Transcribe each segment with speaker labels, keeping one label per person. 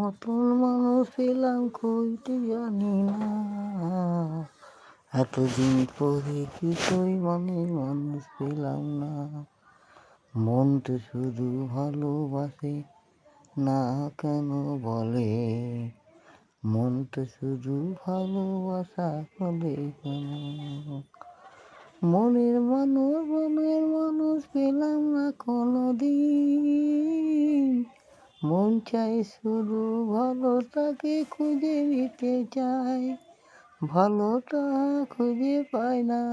Speaker 1: মতন মানুষ পেলাম কইতে জানি না, এতদিন পরে কিছুই মানুষ পেলাম না। মন তো শুধু ভালোবাসে না কেন বলে, মন তো শুধু ভালোবাসা বলে কেন। মনের মানুষ পেলাম না কোনো দিন, মন চাই শুধু ভালোটাকে খুঁজে নিতে চাই, ভালোটা খুঁজে পাই না,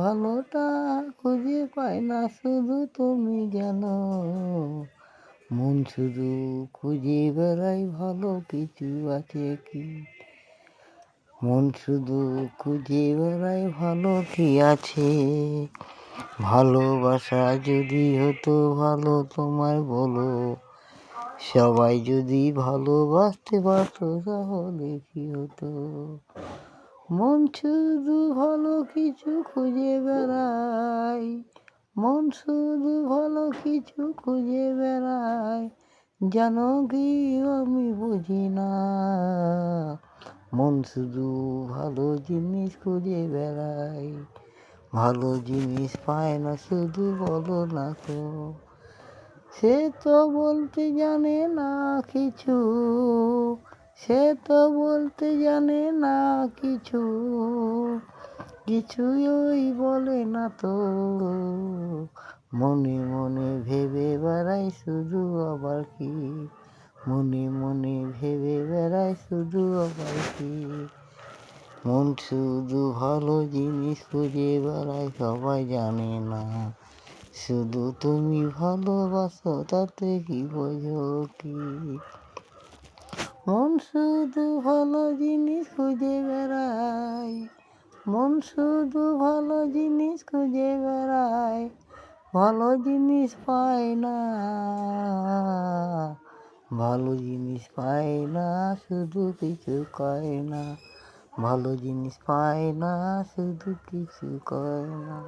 Speaker 1: ভালোটা খুঁজে পাই না, শুধু তুমি জানো। মন শুধু খুঁজে বেড়াই ভালো কিছু আছে কি, মন শুধু খুঁজে বেড়াই ভালো কি আছে। ভালোবাসা যদি হতো ভালো তোমায় বলো, সবাই যদি ভালোবাসতে পারতো তাহলে কি হতো। মন শুধু ভালো কিছু খুঁজে বেড়াই, মন শুধু ভালো কিছু খুঁজে বেড়াই, জানো কি আমি বুঝি না। মন শুধু ভালো জিনিস খুঁজে বেড়াই, ভালো জিনিস পায় না শুধু বলো না তো। সে তো বলতে জানে না কিছু, সে তো বলতে জানে না কিছু, কিছুই ওই বলে না তো। মনে মনে ভেবে বেড়াই শুধু আবার কি, মনে মনে ভেবে বেড়াই শুধু আবার কি। মন শুধু ভালো জিনিস খুঁজে বেড়ায় সবাই জানে না, শুধু তুমি ভালোবাসো তাতে কি বোঝো কি। মন শুধু ভালো জিনিস খুঁজে বেড়ায়, মন শুধু ভালো জিনিস খুঁজে বেড়ায়, ভালো জিনিস পায় না, ভালো জিনিস পায় না শুধু কিছু কয় না, ভালো জিনিস পায় না শুধু কিছু কয় না।